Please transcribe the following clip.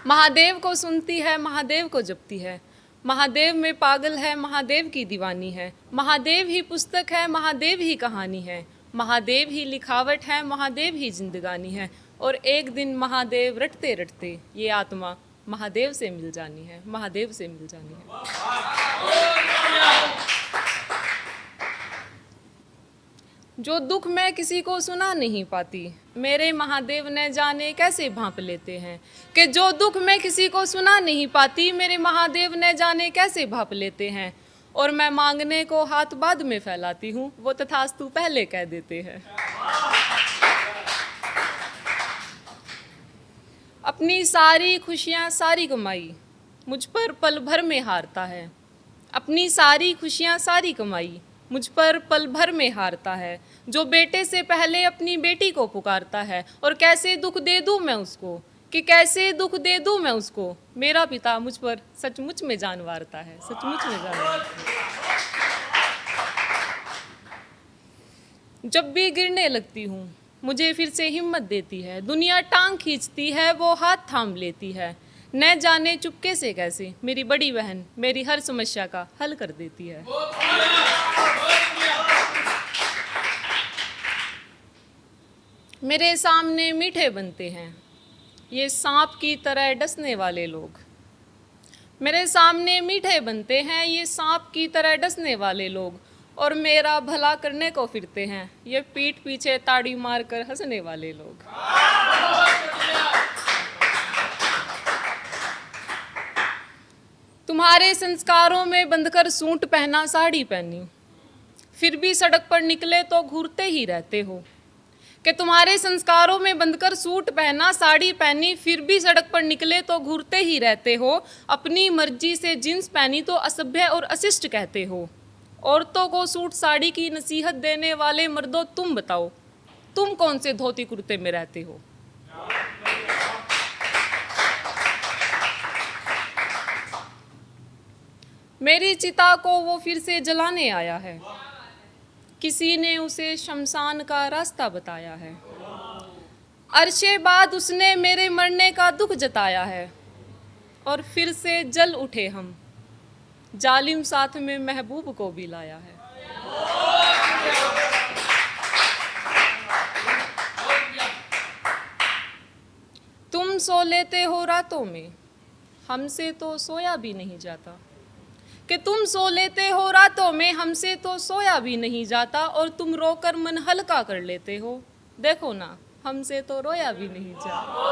महादेव को सुनती है, महादेव को जपती है, महादेव में पागल है, महादेव की दीवानी है। महादेव ही पुस्तक है, महादेव ही कहानी है, महादेव ही लिखावट है, महादेव ही जिंदगानी है। और एक दिन महादेव रटते रटते ये आत्मा महादेव से मिल जानी है, महादेव से मिल जानी है। जो दुख मैं किसी को सुना नहीं पाती, मेरे महादेव ने जाने कैसे भांप लेते हैं। कि जो दुख मैं किसी को सुना नहीं पाती, मेरे महादेव ने जाने कैसे भांप लेते हैं। और मैं मांगने को हाथ बाद में फैलाती हूँ, वो तथास्तु पहले कह देते हैं। अपनी सारी खुशियाँ सारी कमाई मुझ पर पल भर में हारता है। अपनी सारी खुशियाँ सारी कमाई मुझ पर पल भर में हारता है। जो बेटे से पहले अपनी बेटी को पुकारता है, और कैसे दुख दे दूं मैं उसको, कि कैसे दुख दे दूं मैं उसको। मेरा पिता मुझ पर सचमुच में जान वारता है, सचमुच में जान वारता है। जब भी गिरने लगती हूँ मुझे फिर से हिम्मत देती है। दुनिया टांग खींचती है, वो हाथ थाम लेती है। न जाने चुपके से कैसे मेरी बड़ी बहन मेरी हर समस्या का हल कर देती है। मेरे सामने मीठे बनते हैं ये सांप की तरह डसने वाले लोग। मेरे सामने मीठे बनते हैं ये सांप की तरह डसने वाले लोग। और मेरा भला करने को फिरते हैं ये पीठ पीछे ताड़ी मार कर हंसने वाले लोग। तुम्हारे संस्कारों में बंधकर सूट पहना साड़ी पहनी, फिर भी सड़क पर निकले तो घूरते ही रहते हो। कि तुम्हारे संस्कारों में बंधकर सूट पहना साड़ी पहनी, फिर भी सड़क पर निकले तो घूरते ही रहते हो। अपनी मर्जी से जींस पहनी तो असभ्य और अशिष्ट कहते हो। औरतों को सूट साड़ी की नसीहत देने वाले मर्दों, तुम बताओ तुम कौन से धोती कुर्ते में रहते हो। मेरी चिता को वो फिर से जलाने आया है, किसी ने उसे शमशान का रास्ता बताया है। अरशे बाद उसने मेरे मरने का दुख जताया है, और फिर से जल उठे हम, जालिम साथ में महबूब को भी लाया है। तुम सो लेते हो रातों में, हमसे तो सोया भी नहीं जाता। कि तुम सो लेते हो रातों में, हमसे तो सोया भी नहीं जाता। और तुम रोकर मन हल्का कर लेते हो, देखो ना हमसे तो रोया भी नहीं जाता।